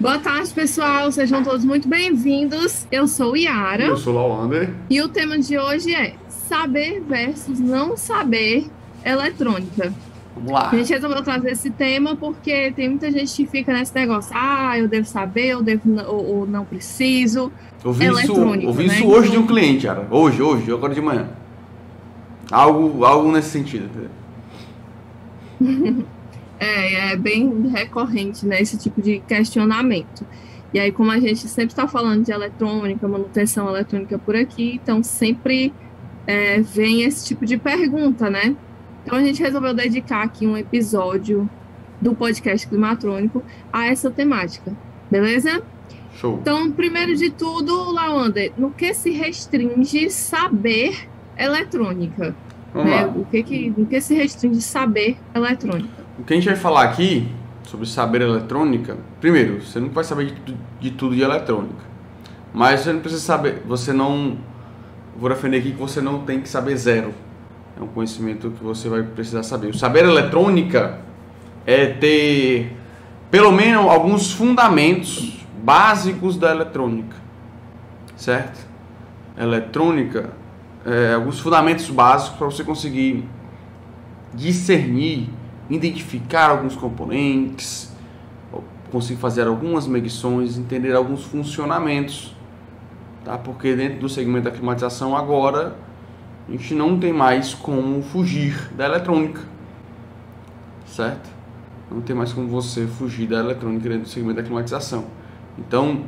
Boa tarde, pessoal. Sejam todos muito bem-vindos. Eu sou E eu Yara sou Lawander. e o tema de hoje é saber versus não saber eletrônica. Vamos A lá. gente resolveu trazer esse tema porque tem muita gente que fica nesse negócio, eu devo saber, eu devo ou não preciso. Ouvi Eletrônica, né? isso hoje de um Então, cliente, cara. Hoje, agora de manhã. Algo nesse sentido. é bem recorrente, né, esse tipo de questionamento. E aí, como a gente sempre está falando de eletrônica, manutenção eletrônica por aqui, então sempre vem esse tipo de pergunta, né? Então a gente resolveu dedicar aqui um episódio do podcast Climatrônico a essa temática, beleza? Show. Então, primeiro de tudo, Lawander, no que se restringe saber eletrônica, Vamos né? lá. No que se restringe saber eletrônica? O que a gente vai falar aqui sobre saber eletrônica, primeiro, você não vai saber de tudo de eletrônica. Mas você não precisa saber, você não. Vou defender aqui que você não tem que saber zero. É um conhecimento que você vai precisar saber. O saber eletrônica é ter pelo menos alguns fundamentos básicos da eletrônica, certo? Eletrônica, alguns fundamentos básicos para você conseguir discernir, identificar alguns componentes, conseguir fazer algumas medições, entender alguns funcionamentos, tá? Porque dentro do segmento da climatização agora a gente não tem mais como fugir da eletrônica, certo? Não tem mais como você fugir da eletrônica dentro do segmento da climatização. Então,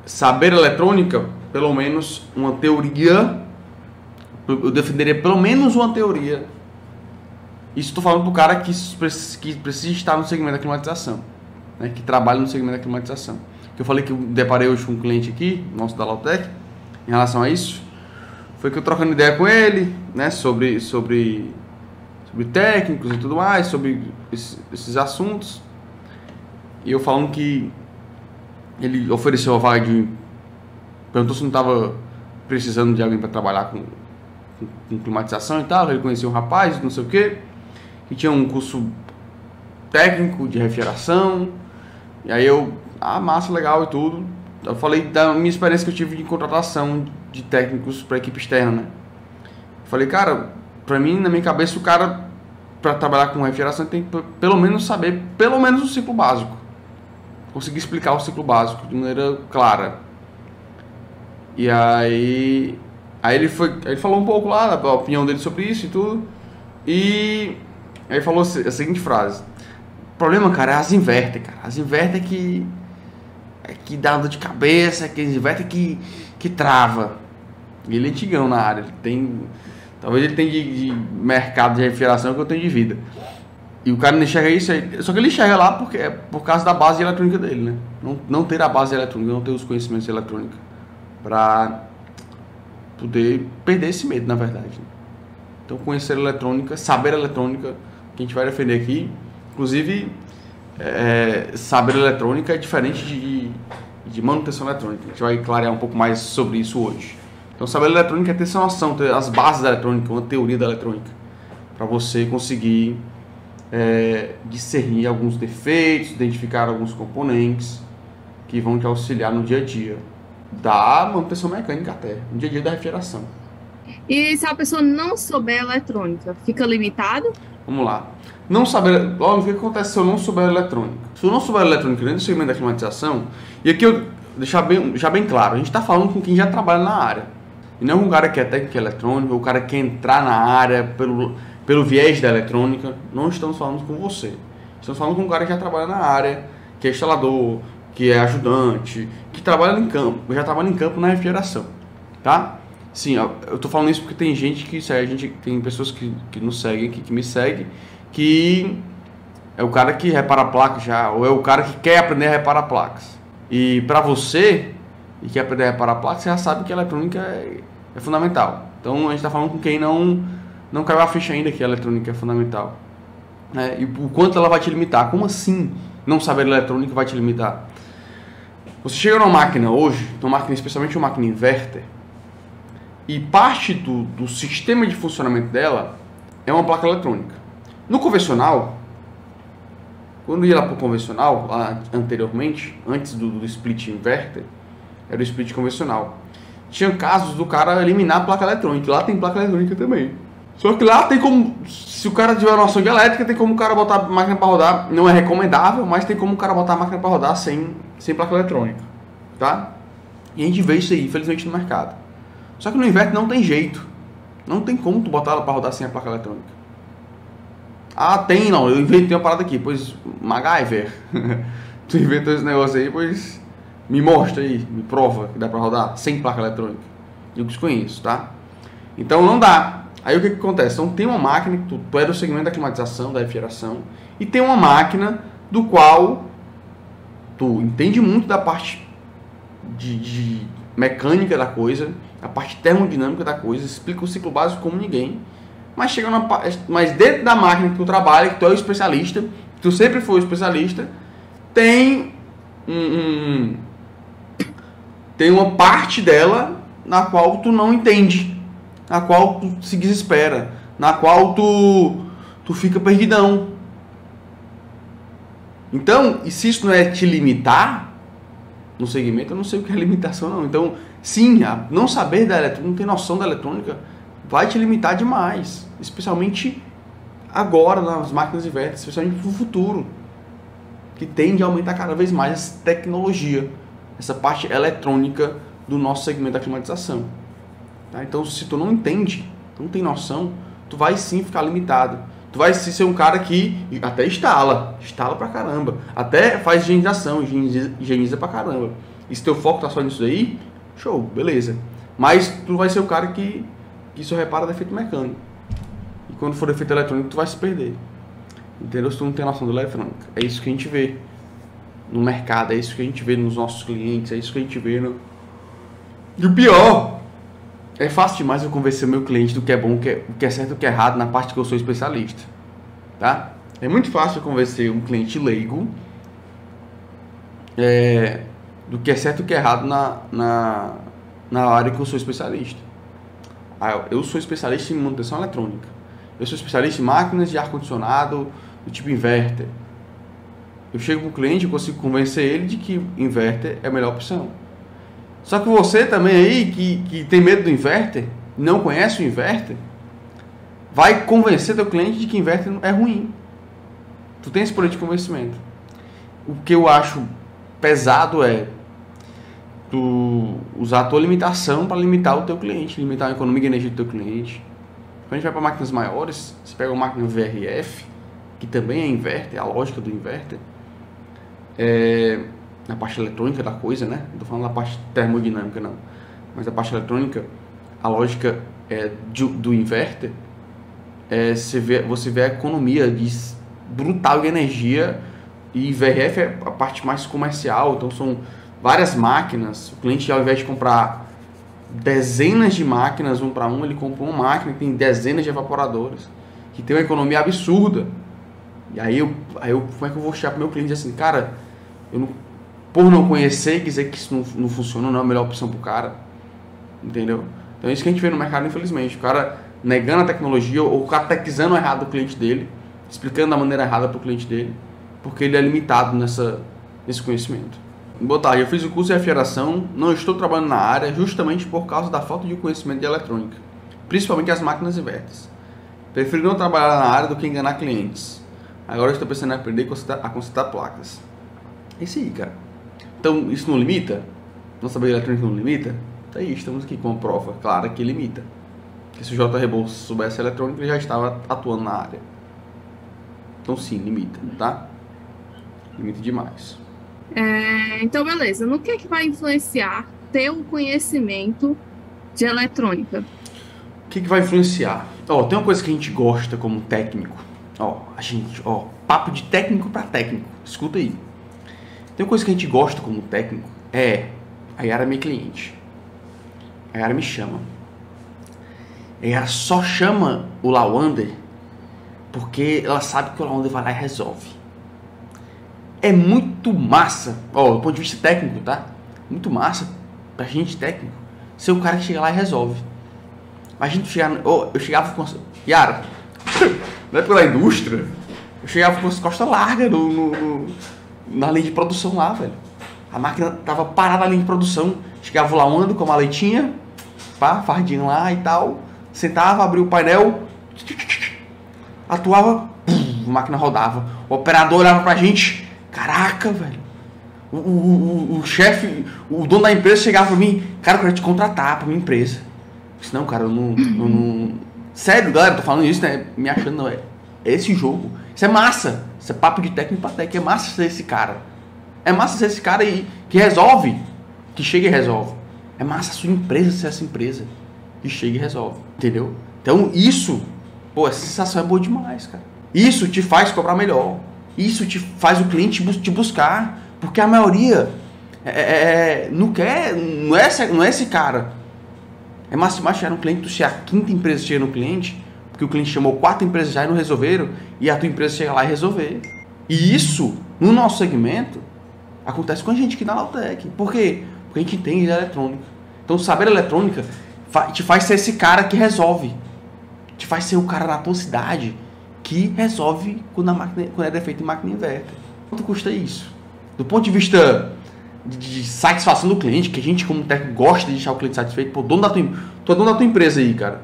saber eletrônica, pelo menos uma teoria, eu defenderia pelo menos uma teoria. Isso estou falando para o cara que precisa estar no segmento da climatização, né? Que trabalha no segmento da climatização. Que eu falei que eu deparei hoje com um cliente aqui, nosso da Lautec, em relação a isso. Foi que eu trocando ideia com ele, né, sobre técnicos e tudo mais, sobre esses assuntos. E eu falando que ele ofereceu a vaga de. Perguntou se não estava precisando de alguém para trabalhar com climatização e tal. Ele conhecia um rapaz, não sei o que, que tinha um curso técnico de refrigeração. E aí massa, legal e tudo. Eu falei da minha experiência que eu tive de contratação de técnicos para equipe externa, né? Falei, cara, pra mim, na minha cabeça, o cara, para trabalhar com refrigeração, tem que pelo menos saber, pelo menos o ciclo básico. Conseguir explicar o ciclo básico de maneira clara. E aí ele falou um pouco lá da opinião dele sobre isso e tudo. E aí ele falou a seguinte frase: o problema, cara, é as inverter, cara. As inverter que dá dor de cabeça, que as inverter que trava. E ele é antigão na área, talvez ele tenha de mercado de refrigeração que eu tenho de vida. E o cara não enxerga isso aí. Só que ele enxerga lá porque é por causa da base eletrônica dele, né? Não ter a base eletrônica, não ter os conhecimentos de eletrônica para poder perder esse medo, na verdade. Então, conhecer eletrônica, saber eletrônica, que a gente vai defender aqui. Inclusive, saber eletrônica é diferente de manutenção eletrônica. A gente vai clarear um pouco mais sobre isso hoje. Então, saber eletrônica é ter essa noção, ter as bases da eletrônica, uma teoria da eletrônica, para você conseguir discernir alguns defeitos, identificar alguns componentes que vão te auxiliar no dia a dia da manutenção mecânica até, no dia a dia da refrigeração. E se a pessoa não souber eletrônica, fica limitado? Vamos lá. Não saber, olha, o que acontece se eu não souber eletrônica? Se eu não souber eletrônica dentro do segmento da climatização, e aqui eu deixar bem claro, a gente está falando com quem já trabalha na área, e não com o cara que é técnico eletrônico, ou o cara que quer entrar na área pelo viés da eletrônica. Não estamos falando com você. Estamos falando com um cara que já trabalha na área, que é instalador, que é ajudante, que trabalha em campo, já trabalha em campo na refrigeração, tá? Sim, eu tô falando isso porque tem gente que segue, tem pessoas que nos seguem, que me seguem, que é o cara que repara placas já, ou é o cara que quer aprender a reparar placas. E para você, e quer aprender a reparar placas, você já sabe que a eletrônica é fundamental. Então a gente está falando com quem não caiu a ficha ainda que a eletrônica é fundamental. E o quanto ela vai te limitar. Como assim não saber eletrônica vai te limitar? Você chega numa máquina hoje, especialmente uma máquina inverter, e parte do sistema de funcionamento dela é uma placa eletrônica. No convencional, Quando ia lá pro convencional, lá anteriormente, antes do split inverter, era o split convencional. Tinha casos do cara eliminar a placa eletrônica. Lá tem placa eletrônica também. Só que lá tem como, se o cara tiver noção de elétrica, tem como o cara botar a máquina para rodar. Não é recomendável, mas tem como o cara botar a máquina para rodar sem placa eletrônica, tá? E a gente vê isso aí, infelizmente, no mercado. Só que no inverter não tem jeito. Não tem como tu botar ela para rodar sem a placa eletrônica. Ah, tem não, eu inventei uma parada aqui, pois MacGyver. Tu inventou esse negócio aí, pois me mostra aí, me prova que dá para rodar sem placa eletrônica. Eu desconheço, tá? Então não dá. Aí o que acontece? Então tem uma máquina, que tu é do segmento da climatização, da refrigeração, e tem uma máquina do qual tu entende muito da parte de mecânica da coisa, a parte termodinâmica da coisa, explica o ciclo básico como ninguém, mas chega mas dentro da máquina que tu trabalha, que tu é o especialista, que tu sempre foi o especialista, tem tem uma parte dela na qual tu não entende, na qual tu se desespera, na qual tu fica perdidão. Então, e se isso não é te limitar no segmento, eu não sei o que é limitação não. Então, sim, não saber da eletrônica, não ter noção da eletrônica, vai te limitar demais, especialmente agora nas máquinas inverter, especialmente para o futuro, que tende a aumentar cada vez mais essa tecnologia, essa parte eletrônica do nosso segmento da climatização. Tá? Então, se tu não entende, não tem noção, tu vai sim ficar limitado. Tu vai sim ser um cara que até instala pra caramba, até faz higienização, higieniza pra caramba. E se teu foco tá só nisso aí, show, beleza. Mas tu vai ser o cara que só repara defeito mecânico. E quando for defeito eletrônico, tu vai se perder. Entendeu? Se tu não tem noção da eletrônica. É isso que a gente vê no mercado, é isso que a gente vê nos nossos clientes, é isso que a gente vê no... E o pior, é fácil demais eu convencer o meu cliente do que é bom, o que é certo e o que é errado na parte que eu sou especialista. Tá? É muito fácil eu convencer um cliente leigo do que é certo e o que é errado na área que eu sou especialista. Eu sou especialista em manutenção eletrônica. Eu sou especialista em máquinas de ar-condicionado do tipo inverter. Eu chego para o cliente e consigo convencer ele de que inverter é a melhor opção. Só que você também aí, que tem medo do inverter, não conhece o inverter, vai convencer teu cliente de que inverter é ruim. Tu tem esse poder de convencimento. O que eu acho pesado é tu usar a tua limitação para limitar o teu cliente, limitar a economia de energia do teu cliente. Quando a gente vai para máquinas maiores, você pega uma máquina VRF, que também é inverter, a lógica do inverter, na parte eletrônica da coisa, né? Não estou falando da parte termodinâmica, não. Mas a parte eletrônica, a lógica do inverter, você vê a economia brutal de energia, e VRF é a parte mais comercial, então são várias máquinas. O cliente, ao invés de comprar dezenas de máquinas, um para um, ele compra uma máquina que tem dezenas de evaporadores, que tem uma economia absurda. E aí como é que eu vou chegar para o meu cliente e dizer assim, cara, por não conhecer e dizer que isso não funciona, não é a melhor opção para o cara, entendeu? Então é isso que a gente vê no mercado, infelizmente, o cara negando a tecnologia ou catequizando errado o cliente dele, explicando da maneira errada para o cliente dele, porque ele é limitado nesse conhecimento. Boa tarde, eu fiz o curso de refrigeração, não estou trabalhando na área justamente por causa da falta de conhecimento de eletrônica, principalmente as máquinas inverters. Prefiro não trabalhar na área do que enganar clientes. Agora estou pensando em aprender a consertar placas. É isso aí, cara. Então, isso não limita? Não saber eletrônica não limita? Tá aí, estamos aqui com uma prova clara que limita. Que se o J. Rebouças soubesse eletrônica, ele já estava atuando na área. Então sim, limita, tá? Limita demais. Então, beleza. No que vai influenciar ter um conhecimento de eletrônica? O que vai influenciar? Tem uma coisa que a gente gosta como técnico. Papo de técnico para técnico. Escuta aí. Tem uma coisa que a gente gosta como técnico, a Yara é minha cliente. A Yara me chama. A Yara só chama o Lawander porque ela sabe que o Lawander vai lá e resolve. É muito massa, do ponto de vista técnico, tá? Muito massa pra gente técnico ser o cara que chega lá e resolve. Mas a gente chegar, eu chegava com Yara, não é pela indústria? Eu chegava com as costas largas na linha de produção lá, velho. A máquina tava parada na linha de produção. Chegava lá, ando com a maletinha, pá, fardinho lá e tal. Sentava, abria o painel, atuava, a máquina rodava. O operador olhava pra gente. Caraca, velho. O chefe, o dono da empresa chegava pra mim. Cara, eu quero te contratar pra minha empresa. Eu disse, não, cara, eu não... Sério, galera, eu tô falando isso, né? Me achando, não é. Esse jogo, isso é massa. Isso é papo de técnico pra técnico. É massa ser esse cara. É massa ser esse cara aí que resolve. Que chega e resolve. É massa a sua empresa ser essa empresa que chega e resolve. Entendeu? Então isso, pô, essa sensação é boa demais, cara. Isso te faz cobrar melhor. Isso te faz o cliente te buscar. Porque a maioria não quer, não é esse cara. É mais chegar no cliente, tu ser a quinta empresa chega no cliente, porque o cliente chamou 4 empresas já e não resolveram, e a tua empresa chega lá e resolver. E isso, no nosso segmento, acontece com a gente aqui na Lautec. Por quê? Porque a gente entende de eletrônica. Então, saber eletrônica te faz ser esse cara que resolve. Te faz ser o cara na tua cidade que resolve quando é defeito em máquina inverter. Quanto custa isso? Do ponto de vista de satisfação do cliente, que a gente como técnico gosta de deixar o cliente satisfeito, pô, tu é dono da tua empresa aí, cara.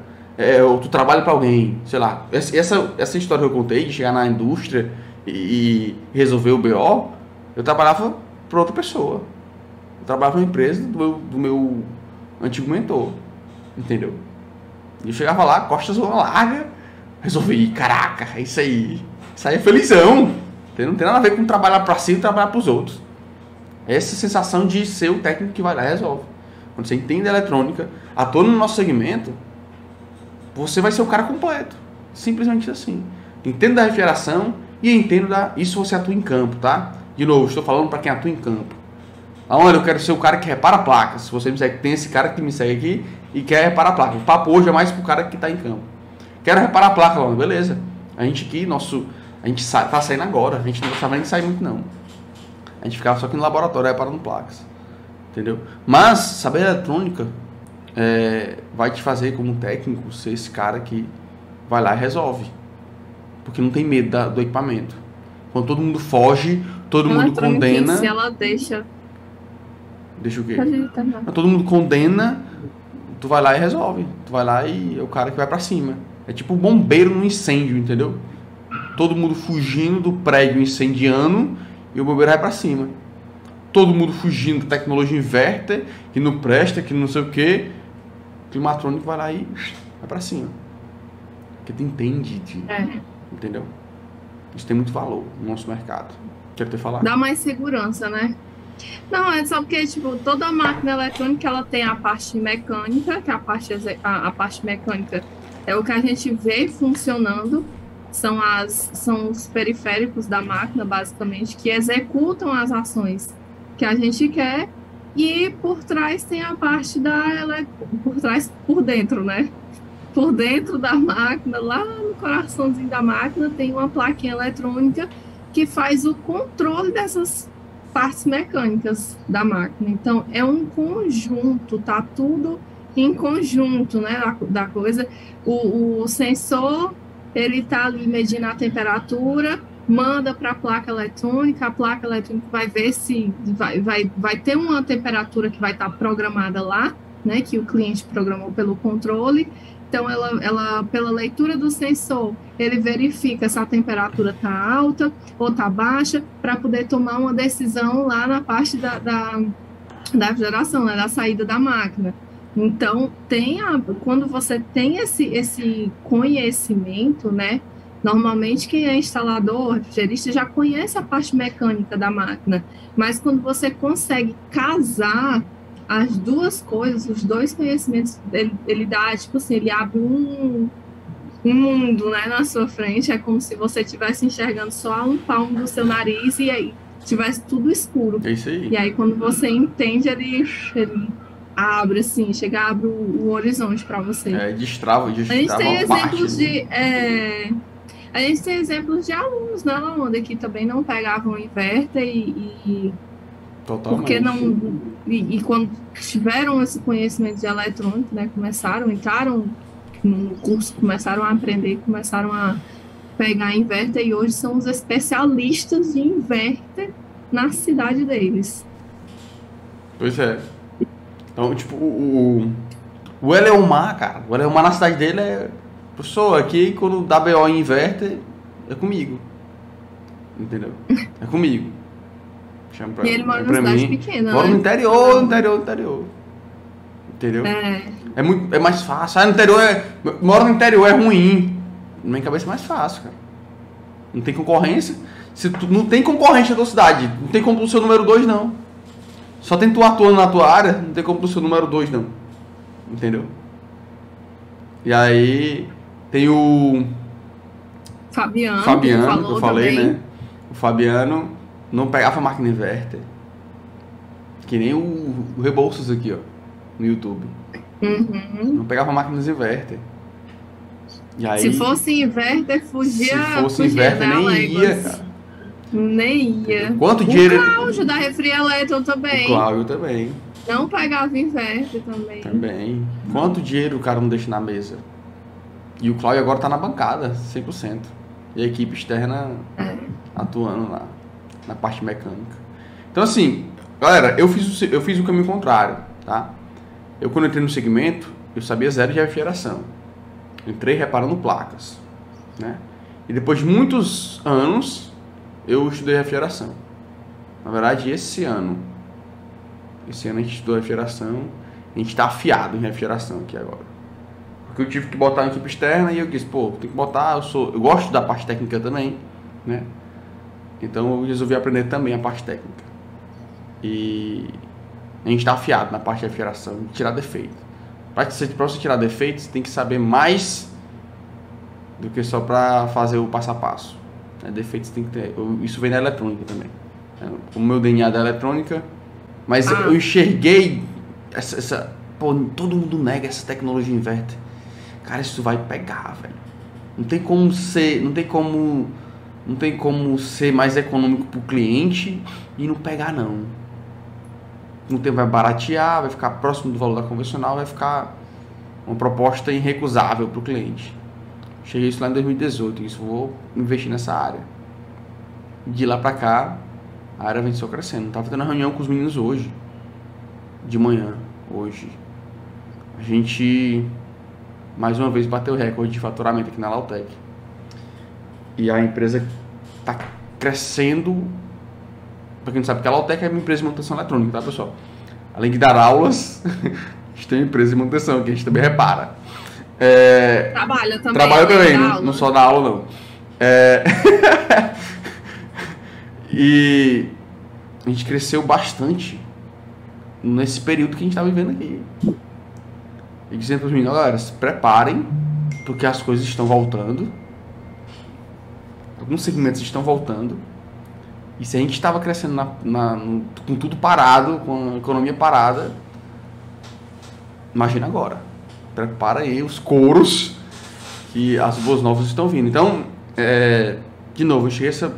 Ou tu trabalha para alguém, sei lá. Essa história que eu contei, de chegar na indústria e resolver o BO, eu trabalhava para outra pessoa. Eu trabalhava numa empresa do meu antigo mentor, entendeu? E eu chegava lá, costas larga, resolvi, caraca, é isso aí. Isso aí é felizão. Não tem nada a ver com trabalhar para si e trabalhar para os outros. Essa sensação de ser o técnico que vai lá e resolve. Quando você entende a eletrônica, atua no nosso segmento, você vai ser o cara completo. Simplesmente assim. Entendo da refrigeração e entendo da... Isso você atua em campo, tá? De novo, estou falando para quem atua em campo. Aonde eu quero ser o cara que repara placas. Se você me segue, tem esse cara que me segue aqui e quer reparar a placa. O papo hoje é mais pro cara que está em campo. Quero reparar a placa, Laura. Beleza. A gente aqui, a gente tá saindo agora. A gente não gostava nem de sair muito, não. A gente ficava só aqui no laboratório reparando placas. Entendeu? Mas saber eletrônica vai te fazer, como técnico, ser esse cara que vai lá e resolve. Porque não tem medo do equipamento. Quando todo mundo foge, todo mundo condena. Se ela deixa. Deixa o quê? Todo mundo condena, tu vai lá e resolve. Tu vai lá e é o cara que vai pra cima. É tipo o bombeiro no incêndio, entendeu? Todo mundo fugindo do prédio incendiando e o bombeiro vai pra cima. Todo mundo fugindo da tecnologia inverter, que não presta, que não sei o que. O climatrônico vai lá e vai pra cima. Porque tu entende, entendeu? Isso tem muito valor no nosso mercado. Quero te falar. Dá mais segurança, né? Não, é só porque, tipo, toda máquina eletrônica, ela tem a parte mecânica, que a parte mecânica é o que a gente vê funcionando, são os periféricos da máquina, basicamente, que executam as ações que a gente quer, e por trás tem a parte por dentro, né? Por dentro da máquina, lá no coraçãozinho da máquina, tem uma plaquinha eletrônica que faz o controle dessas partes mecânicas da máquina. Então, é um conjunto, tá tudo em conjunto, né, da coisa. O sensor, ele tá ali medindo a temperatura, manda para a placa eletrônica vai ver se vai ter uma temperatura que vai estar programada lá, né, que o cliente programou pelo controle. Então, ela pela leitura do sensor, ele verifica se a temperatura está alta ou está baixa, para poder tomar uma decisão lá na parte da geração, né, da saída da máquina. Então, quando você tem esse conhecimento, né, normalmente quem é instalador, refrigerista, já conhece a parte mecânica da máquina, mas quando você consegue casar as duas coisas, os dois conhecimentos, ele dá, tipo assim, ele abre um mundo, né, na sua frente. É como se você estivesse enxergando só um palmo do seu nariz e aí tivesse tudo escuro. É isso aí. E aí, quando você entende, ele abre, assim, abre o horizonte para você. Destrava a gente tem exemplos a gente tem exemplos de alunos, né, onde que também não pegavam inverter Totalmente. Porque não. E quando tiveram esse conhecimento de eletrônica, né? Entraram no curso, começaram a aprender, começaram a pegar inverter e hoje são os especialistas de inverter na cidade deles. Pois é. Então, tipo, o Eleomar, cara, o Eleomar na cidade dele é... Professor, aqui quando dá BO em inverter, é comigo. Entendeu? É comigo. Chama E ele mora numa cidade pequena, mora né? no interior, interior. Entendeu? É mais fácil. No interior mora no interior é ruim. Na minha cabeça é mais fácil, cara. Não tem concorrência. Se tu não tem concorrente na tua cidade, não tem como tu ser o número 2, não. Só tem tu atuando na tua área, não tem como tu ser o número 2, não. Entendeu? E aí tem o Fabiano, que eu falei, também. né? O Fabiano não pegava máquina inverter. Que nem o Rebouças aqui, ó, no YouTube. Não pegava máquinas inverter. E aí, Se fosse inverter, fugia. se fosse fugia inverter, nem ia, cara. Nem ia. Quanto dinheiro... O Cláudio da Refri Eletro também. O Cláudio também. Não pegava inverter também. Também. Quanto dinheiro o cara não deixa na mesa? E o Cláudio agora tá na bancada, 100%. E a equipe externa atuando na parte mecânica. Então, assim, galera, eu fiz o caminho contrário, tá? Eu, quando entrei no segmento, eu sabia zero de refrigeração. Entrei reparando placas, né? E depois de muitos anos, eu estudei refrigeração. Na verdade, esse ano a gente estudou refrigeração. A gente está afiado em refrigeração aqui agora. Porque eu tive que botar uma equipe externa e eu disse, pô, tem que botar, eu gosto da parte técnica também, né? Então eu resolvi aprender também a parte técnica. E a gente está afiado na parte de refrigeração, de tirar defeito. Para você tirar defeito, você tem que saber mais do que só para fazer o passo a passo. Defeitos tem que ter. Isso vem da eletrônica também. O meu DNA é da eletrônica, mas eu enxerguei pô, todo mundo nega essa tecnologia inverter. Cara, isso vai pegar, velho. Não tem como ser mais econômico pro cliente e não pegar, não. No tempo vai baratear, vai ficar próximo do valor da convencional, vai ficar uma proposta irrecusável pro cliente. Cheguei isso lá em 2018, isso vou investir nessa área. De lá pra cá, a área vem só crescendo. Tava tendo uma reunião com os meninos hoje, de manhã, hoje. A gente, mais uma vez, bateu o recorde de faturamento aqui na Lautec. E a empresa tá crescendo. Pra quem não sabe, porque a Lautec é uma empresa de manutenção eletrônica, tá, pessoal? Além de dar aulas, a gente tem uma empresa de manutenção, que a gente também repara. Trabalha também. Trabalha também, não só dá aula, não. E a gente cresceu bastante nesse período que a gente tá vivendo aqui. E dizendo para os meninos, galera, se preparem, porque as coisas estão voltando. Alguns segmentos estão voltando. E se a gente estava crescendo com tudo parado, com a economia parada, imagina agora. Prepara aí os couros que as boas novas estão vindo. Então, de novo, eu cheguei a essa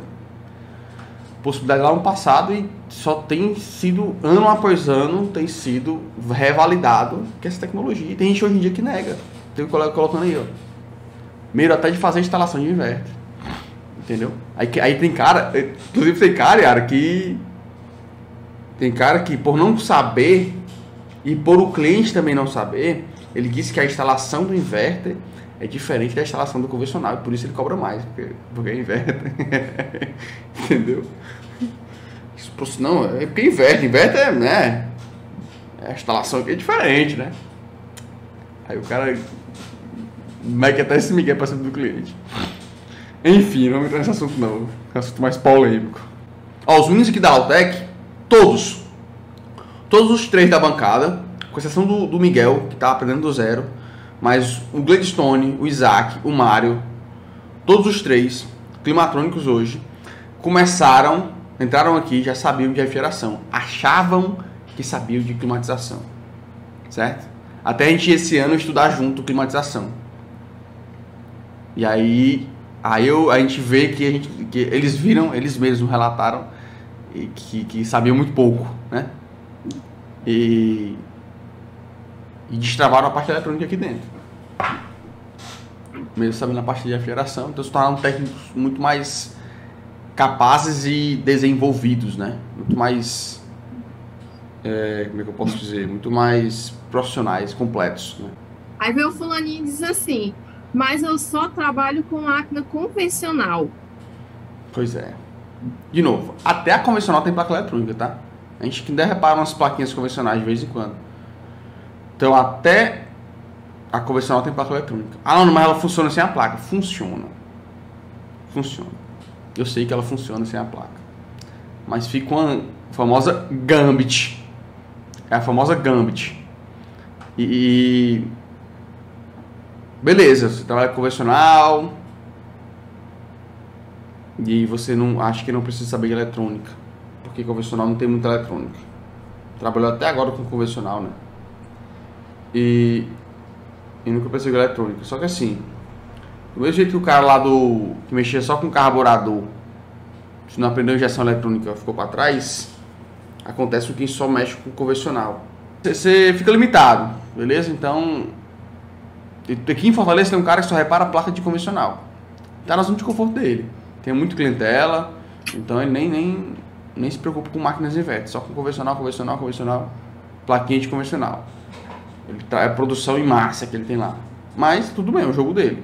possibilidade lá no passado e só tem sido, ano após ano, tem sido revalidado que essa tecnologia. E tem gente hoje em dia que nega. Tem um colega colocando aí, ó. Meio até de fazer instalação de inverter. Entendeu? Aí tem cara, inclusive tem cara que por não saber e por o cliente também não saber, ele disse que a instalação do inverter é diferente da instalação do convencional e por isso ele cobra mais, porque é inverter. Entendeu? Isso, não, é porque inverter, né? A instalação aqui é diferente, né? Aí o cara mete até esse migué pra cima do cliente. Enfim, não vou entrar nesse assunto não. É um assunto mais polêmico. Ó, os meninos aqui da Lautec, todos os três da bancada, com exceção do Miguel, que tá aprendendo do zero, mas o Gladstone, o Isaac, o Mário, todos os três, climatrônicos hoje, entraram aqui, já sabiam de refrigeração, achavam que sabiam de climatização, certo? Até a gente esse ano estudar junto climatização. E aí a gente vê que eles viram, eles mesmos relataram que sabiam muito pouco, né? E destravaram a parte eletrônica aqui dentro. mesmo sabendo a parte de refrigeração, então se tornaram técnicos muito mais capazes e desenvolvidos, né? Muito mais, como é que eu posso dizer? Muito mais profissionais, completos, né? Aí veio o fulaninho e diz assim, mas eu só trabalho com máquina convencional. Pois é. De novo, até a convencional tem placa eletrônica, tá? A gente ainda repara umas plaquinhas convencionais de vez em quando. Então até a convencional tem placa eletrônica. Ah não, mas ela funciona sem a placa. Funciona. Funciona. Eu sei que ela funciona sem a placa. Mas fica uma famosa Gambit. É a famosa Gambit. E beleza, você trabalha convencional e você não acha que não precisa saber de eletrônica, porque convencional não tem muita eletrônica. Trabalhou até agora com convencional, né? E nunca pensei em eletrônica. Só que assim, do mesmo jeito que o cara lá que mexia só com carburador, se não aprendeu injeção eletrônica, ficou para trás, acontece com quem só mexe com convencional. Você fica limitado, beleza? Então, aqui em Fortaleza tem um cara que só repara a placa de convencional. Tá na zona de conforto dele. Tem muito clientela, então ele nem se preocupa com máquinas inverter, só com convencional, plaquinha de convencional. É produção em massa que ele tem lá. Mas tudo bem, é o jogo dele.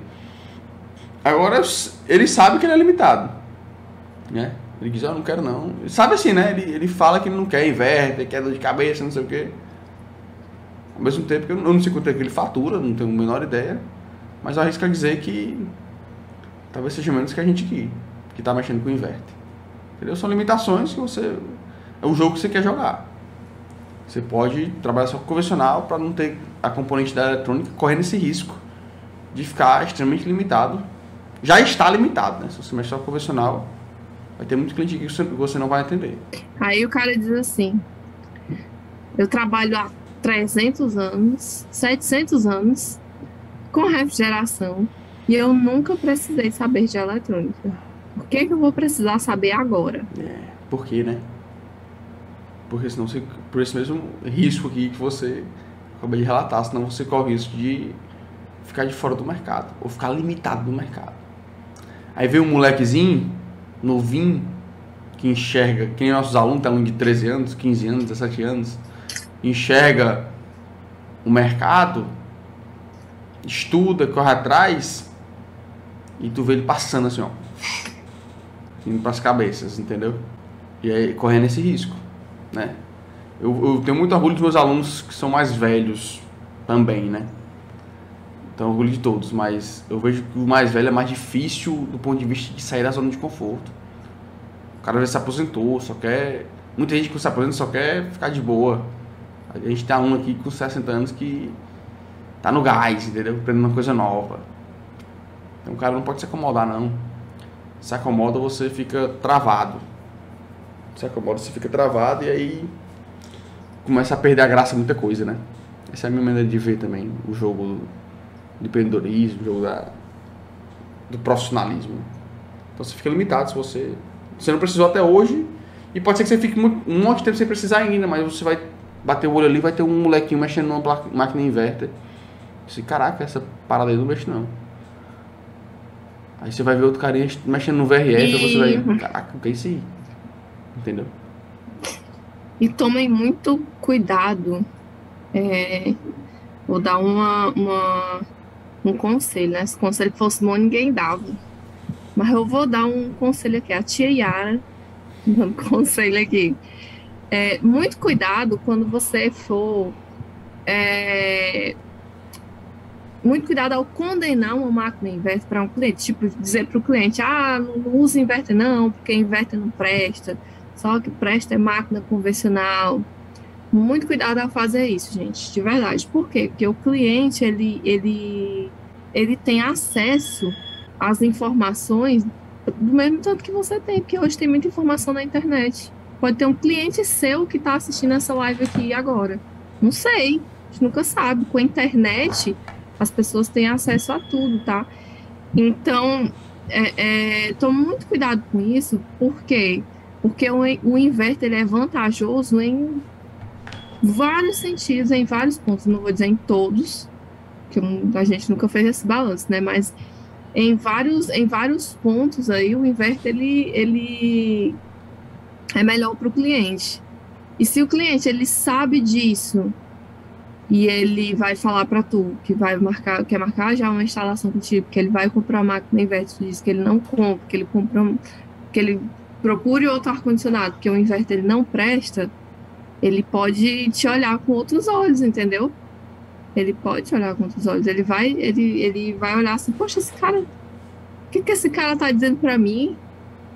Agora, ele sabe que ele é limitado, né? Ele diz, eu não quero não. Ele sabe assim, né? Ele fala que ele não quer inverter, quer dor de cabeça, não sei o quê. Ao mesmo tempo que eu não sei quanto é que ele fatura, não tenho a menor ideia. Mas eu arrisco a dizer que talvez seja menos que a gente que está mexendo com inverter. Entendeu? São limitações que você... É o jogo que você quer jogar. Você pode trabalhar só com convencional para não ter a componente da eletrônica correndo esse risco de ficar extremamente limitado. Já está limitado, né? Se você mexe só com convencional, vai ter muito cliente que você não vai atender. Aí o cara diz assim, eu trabalho há 300 anos, 700 anos com refrigeração e eu nunca precisei saber de eletrônica. Por que eu vou precisar saber agora? Por quê, né? Porque senão você, por esse mesmo risco aqui que você acabou de relatar, senão você corre o risco de ficar de fora do mercado ou ficar limitado no mercado. Aí vem um molequezinho, novinho, que enxerga, que nem nossos alunos, tá um de 13 anos, 15 anos, 17 anos, enxerga o mercado, estuda, corre atrás e tu vê ele passando assim, ó, indo pras cabeças, entendeu? E aí correndo esse risco, né? Eu tenho muito orgulho dos meus alunos que são mais velhos também, né? Então orgulho de todos, mas eu vejo que o mais velho é mais difícil do ponto de vista de sair da zona de conforto. O cara já se aposentou, só quer... Muita gente que se aposenta só quer ficar de boa. A gente tem um aqui com 60 anos que tá no gás, entendeu? Aprendendo uma coisa nova. Então o cara não pode se acomodar, não. Se acomoda, você fica travado. Se acomoda, você fica travado e aí começa a perder a graça de muita coisa, né? Essa é a minha maneira de ver também o jogo do empreendedorismo, o jogo do profissionalismo. Então você fica limitado se você não precisou até hoje, e pode ser que você fique um monte de tempo sem precisar ainda, mas você vai bater o olho ali, vai ter um molequinho mexendo numa máquina inverter. Você, caraca, essa parada aí não mexe não. Aí você vai ver outro carinha mexendo no VRF, e você vai, caraca, o que é isso aí? Entendeu? E tomem muito cuidado. Vou dar um conselho, né? Se o conselho fosse bom, ninguém dava. Mas eu vou dar um conselho aqui. A tia Yara dando conselho aqui. Muito cuidado quando você for... muito cuidado ao condenar uma máquina inverter para um cliente. Tipo, dizer para o cliente, não usa inverter não, porque inverter não presta. Só que presta é máquina convencional. Muito cuidado ao fazer isso, gente, de verdade. Por quê? Porque o cliente, ele tem acesso às informações do mesmo tanto que você tem, porque hoje tem muita informação na internet. Pode ter um cliente seu que está assistindo essa live aqui agora. Não sei, a gente nunca sabe. Com a internet, as pessoas têm acesso a tudo, tá? Então, tome muito cuidado com isso. Por quê? Porque o inverter ele é vantajoso em vários sentidos, em vários pontos, não vou dizer em todos, que a gente nunca fez esse balanço, né? Mas em vários pontos aí, o inverter, ele é melhor para o cliente. E se o cliente, ele sabe disso, e ele vai falar para tu que vai marcar, quer marcar já uma instalação contigo, que ele vai comprar uma máquina inverter, tu diz que ele não compra, que ele procure outro ar-condicionado, porque o inverter ele não presta, ele pode te olhar com outros olhos, entendeu? Ele pode te olhar com outros olhos. Ele vai olhar assim, poxa, esse cara, o que que esse cara tá dizendo para mim?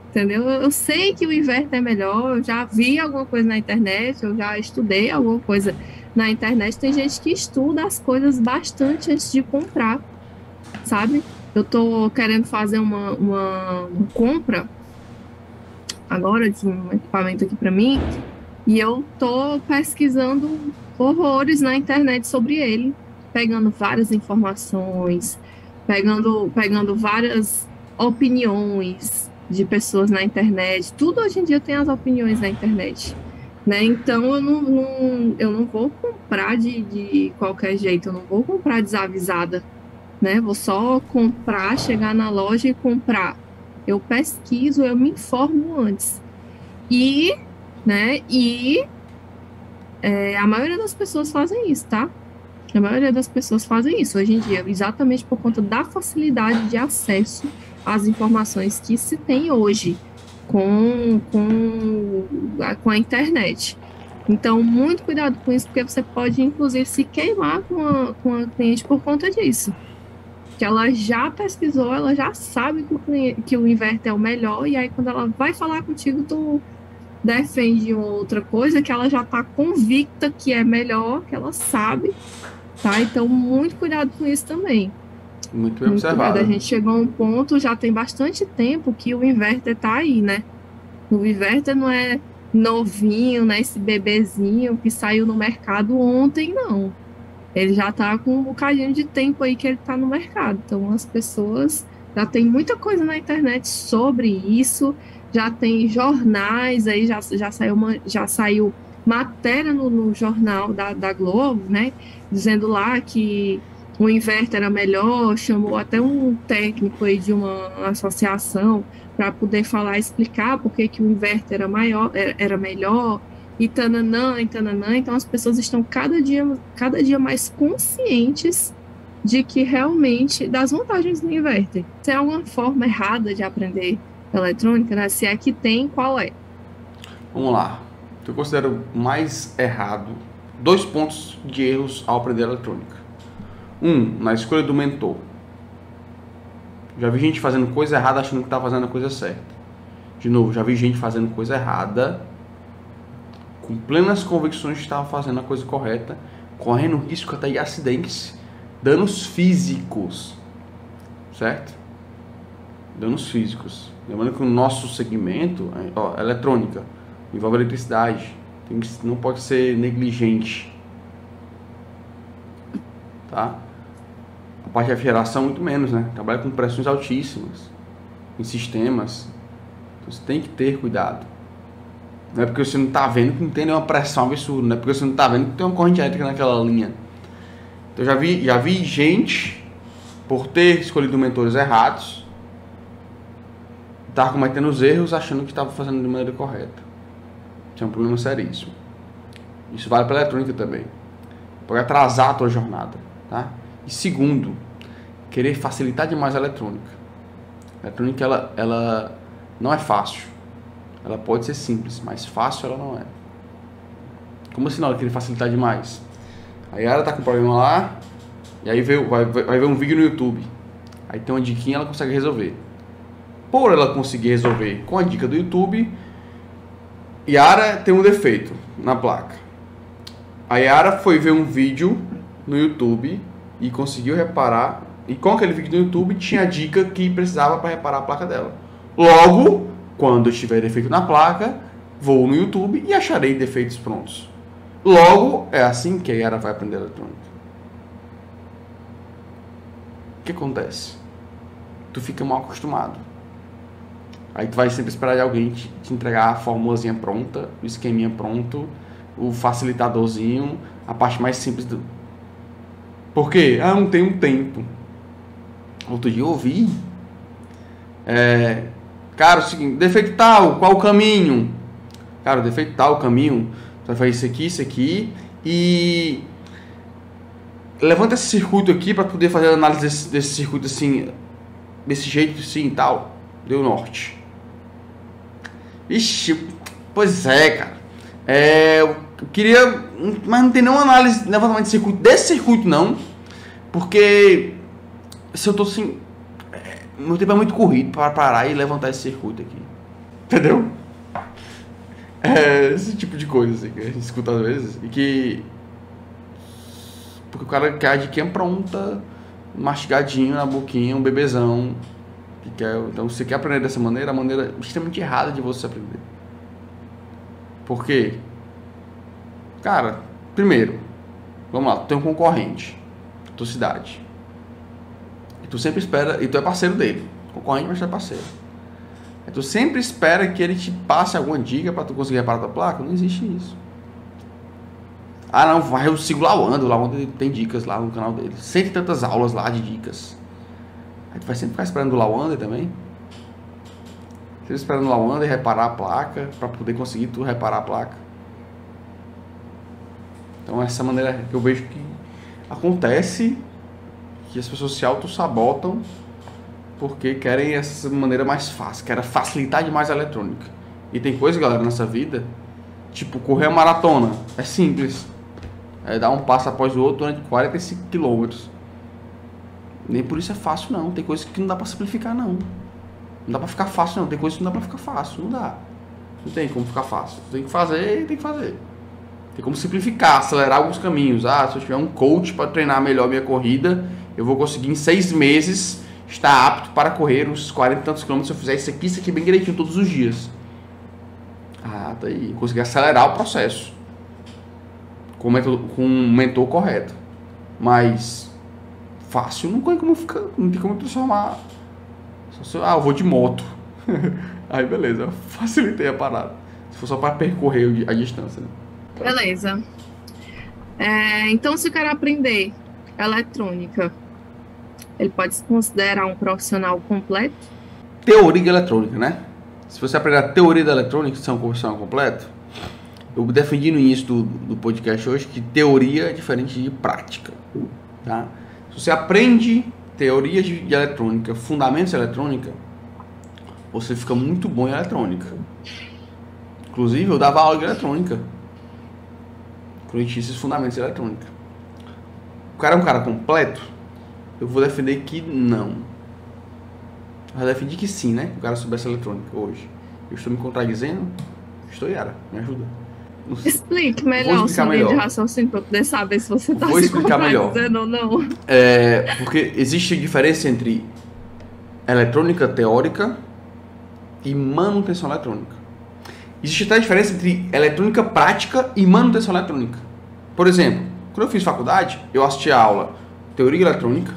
Entendeu? Eu sei que o inverter é melhor, eu já vi alguma coisa na internet, eu já estudei alguma coisa na internet. Tem gente que estuda as coisas bastante antes de comprar, sabe? Eu tô querendo fazer uma compra agora de um equipamento aqui para mim e eu tô pesquisando horrores na internet sobre ele, pegando várias informações, pegando várias opiniões de pessoas na internet. Tudo hoje em dia tem as opiniões na internet, né? Então eu não vou comprar de qualquer jeito, eu não vou comprar desavisada, né? Vou só comprar, chegar na loja e comprar. Eu pesquiso, eu me informo antes. E, né? A maioria das pessoas fazem isso, tá? A maioria das pessoas fazem isso hoje em dia, exatamente por conta da facilidade de acesso às informações que se tem hoje com a internet. Então, muito cuidado com isso, porque você pode, inclusive, se queimar com a cliente por conta disso. Que ela já pesquisou, ela já sabe que o inverter é o melhor, e aí quando ela vai falar contigo, tu defende outra coisa que ela já está convicta que é melhor, que ela sabe, tá? Então, muito cuidado com isso também. Muito bem Muito cuidado. A observado. gente chegou a um ponto, já tem bastante tempo que o inverter tá aí, né? O inverter não é novinho, né? Esse bebezinho que saiu no mercado ontem, não. Ele já tá com um bocadinho de tempo aí que ele tá no mercado. Então, as pessoas já tem muita coisa na internet sobre isso, já tem jornais aí, já saiu matéria no jornal da Globo, né? Dizendo lá que o inverter era melhor, chamou até um técnico aí de uma associação para poder falar, explicar por que que o inverter era melhor, e tananã, e tananã. Então as pessoas estão cada dia mais conscientes de que realmente, das vantagens do inverter. Se é alguma forma errada de aprender eletrônica, né? Se é que tem, qual é? Vamos lá. Eu considero mais errado 2 pontos de erros ao aprender eletrônica. Na escolha do mentor. Já vi gente fazendo coisa errada achando que está fazendo a coisa certa. De novo, já vi gente fazendo coisa errada com plenas convicções de que estava fazendo a coisa correta, correndo risco até de acidentes, danos físicos, certo? Danos físicos. Lembrando que o nosso segmento, eletrônica, envolve eletricidade, não pode ser negligente, tá? A parte de refrigeração muito menos, né? Trabalha com pressões altíssimas em sistemas, então você tem que ter cuidado. Não é porque você não está vendo que não tem nenhuma pressão absurda, não é porque você não está vendo que tem uma corrente elétrica naquela linha. Então já vi gente, por ter escolhido mentores errados, estar cometendo os erros achando que estava fazendo de maneira correta. Isso é um problema seríssimo. Isso vale para a eletrônica também. Pode atrasar a tua jornada, tá? E segundo, querer facilitar demais a eletrônica. A eletrônica, ela não é fácil. Ela pode ser simples, mas fácil ela não é. Como assim não? Ela querer facilitar demais? Aí ela tá com um problema lá, e aí vai ver um vídeo no YouTube. Aí tem uma diquinha, ela consegue resolver. Por ela conseguir resolver com a dica do YouTube, Yara tem um defeito na placa. A Yara foi ver um vídeo no YouTube e conseguiu reparar, e com aquele vídeo no YouTube tinha a dica que precisava para reparar a placa dela. Logo, quando eu tiver defeito na placa, vou no YouTube e acharei defeitos prontos. Logo, é assim que a Yara vai aprender eletrônica. O que acontece? Tu fica mal acostumado. Aí tu vai sempre esperar de alguém te entregar a formulazinha pronta, o esqueminha pronto, o facilitadorzinho, a parte mais simples Por quê? Ah, não tenho tempo. Outro dia eu ouvi. Cara, é o seguinte, defeito tal, qual o caminho? Cara, o defeito tal, o caminho, você vai fazer isso aqui e levanta esse circuito aqui para poder fazer a análise desse circuito assim, desse jeito assim e tal. Deu norte. Ixi, pois é, cara. Eu queria, mas não tem nenhuma análise, levantamento de circuito, desse circuito não, porque se eu tô assim, meu tempo é muito corrido para parar e levantar esse circuito aqui. Entendeu? Esse tipo de coisa assim, que a gente escuta às vezes. E que. Porque o cara quer a dica pronta, mastigadinho na boquinha, um bebezão. Que quer, então, se você quer aprender dessa maneira, a maneira extremamente errada de você aprender. Por quê? Cara, primeiro, vamos lá, tu tem um concorrente, tua cidade. E tu sempre espera, e tu é parceiro dele. Concorrente, mas tu é parceiro. E tu sempre espera que ele te passe alguma dica pra tu conseguir reparar tua placa. Não existe isso. Ah não, vai, eu sigo lá onde tem dicas lá no canal dele. Cento e tantas aulas lá de dicas. Aí tu vai sempre ficar esperando o Lawanda também. Sempre esperando o Lawanda e reparar a placa pra poder conseguir tu reparar a placa. Então essa maneira que eu vejo que acontece, que as pessoas se auto-sabotam porque querem essa maneira mais fácil, querem facilitar demais a eletrônica. E tem coisa, galera, nessa vida, tipo correr a maratona, é simples. É dar um passo após o outro durante 45 km. Nem por isso é fácil não, tem coisas que não dá pra simplificar não. Não dá pra ficar fácil não, tem coisas que não dá pra ficar fácil, não dá. Não tem como ficar fácil, tem que fazer e tem que fazer. Tem como simplificar, acelerar alguns caminhos. Ah, se eu tiver um coach para treinar melhor minha corrida, eu vou conseguir em 6 meses estar apto para correr os 40 e tantos quilômetros se eu fizer isso aqui bem direitinho todos os dias. Ah, tá aí. Conseguir acelerar o processo com um mentor correto. Mas fácil não tem como ficar, não tem como transformar. Eu vou de moto. Aí beleza, facilitei a parada. Se for só para percorrer a distância, né? Beleza. Então, se o cara aprender eletrônica, ele pode se considerar um profissional completo? Teoria eletrônica, né? Se você aprender a teoria da eletrônica, você é um profissional completo. Eu defendi no início do podcast hoje que teoria é diferente de prática, tá? Se você aprende teorias de eletrônica, fundamentos de eletrônica, você fica muito bom em eletrônica. Inclusive, eu dava aula de eletrônica. Quando eu tinha esses fundamentos de eletrônica. O cara é um cara completo? Eu vou defender que não. Eu defendi que sim, né? O cara soubesse eletrônica hoje. Eu estou me contradizendo? Estou, Yara. Me ajuda. Explique melhor o seu linha de raciocínio para poder saber se você está se contradizendo ou não. Porque existe diferença entre eletrônica teórica e manutenção eletrônica. Existe até a diferença entre eletrônica prática e manutenção eletrônica. Por exemplo, quando eu fiz faculdade, eu assistia a aula teoria eletrônica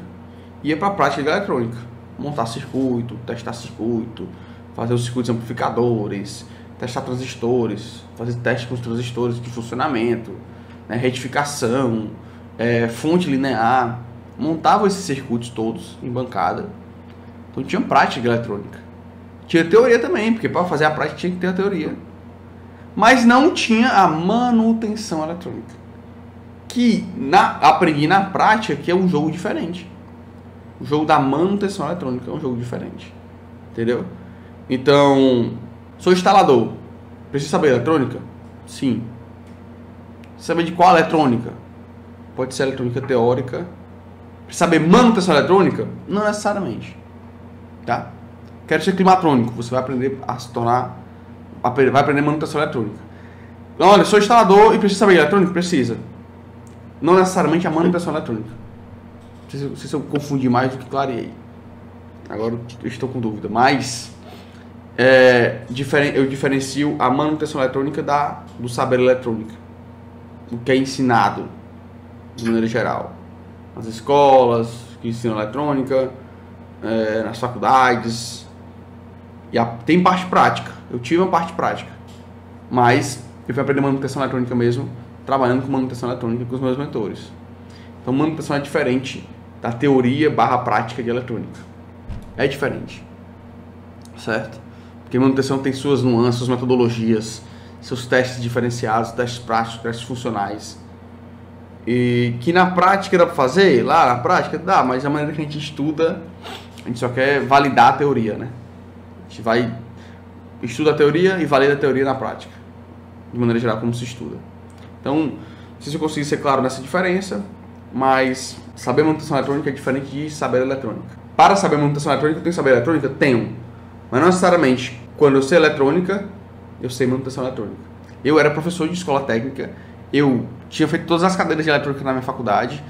e ia para a prática de eletrônica. Montar circuito, testar circuito, fazer os circuitos amplificadores, testar transistores, fazer testes com os transistores de funcionamento, né, retificação, fonte linear. Montava esses circuitos todos em bancada. Então tinha prática de eletrônica. Tinha teoria também, porque para fazer a prática tinha que ter a teoria. Mas não tinha a manutenção eletrônica. Que aprendi na prática que é um jogo diferente. O jogo da manutenção eletrônica é um jogo diferente. Entendeu? Então, sou instalador. Preciso saber eletrônica? Sim. Saber de qual eletrônica? Pode ser eletrônica teórica. Precisa saber manutenção eletrônica? Não necessariamente. Tá? Quero ser climatrônico. Você vai aprender a se tornar... Vai aprender manutenção eletrônica. Olha, sou instalador e preciso saber eletrônica? Precisa. Não necessariamente a manutenção eletrônica. Não sei se eu confundi mais do que clareei. Agora eu estou com dúvida. Mas eu diferencio a manutenção eletrônica do saber eletrônica. O que é ensinado, de maneira geral. Nas escolas que ensinam eletrônica, nas faculdades. Tem parte prática. Eu tive uma parte prática. Mas eu fui aprender manutenção eletrônica mesmo, trabalhando com manutenção eletrônica com os meus mentores. Então, manutenção é diferente da teoria barra prática de eletrônica. É diferente. Certo? Porque manutenção tem suas nuances, suas metodologias, seus testes diferenciados, testes práticos, testes funcionais. E que na prática dá para fazer? Lá na prática dá, mas a maneira que a gente estuda, a gente só quer validar a teoria, né? A gente vai estuda a teoria e valida a teoria na prática, de maneira geral, como se estuda. Então, não sei se eu consegui ser claro nessa diferença, mas saber manutenção eletrônica é diferente de saber eletrônica. Para saber manutenção eletrônica, eu tenho que saber eletrônica? Tenho. Mas não necessariamente, quando eu sei eletrônica, eu sei manutenção eletrônica. Eu era professor de escola técnica, eu tinha feito todas as cadeiras de eletrônica na minha faculdade,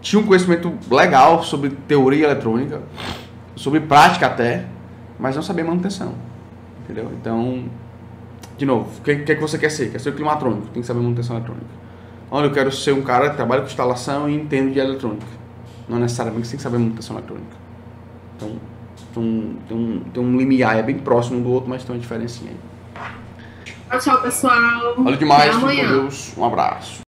tinha um conhecimento legal sobre teoria eletrônica, sobre prática até, mas não sabia manutenção. Entendeu? Então, de novo, o que você quer ser? Quer ser climatrônico, tem que saber manutenção eletrônica. Olha, eu quero ser um cara que trabalha com instalação e entende de eletrônica. Não necessariamente você tem que saber manutenção eletrônica. Então, tem um limiar, é bem próximo um do outro, mas tem uma diferencinha aí. Tchau, pessoal. Valeu demais, até amanhã. com Deus, um abraço.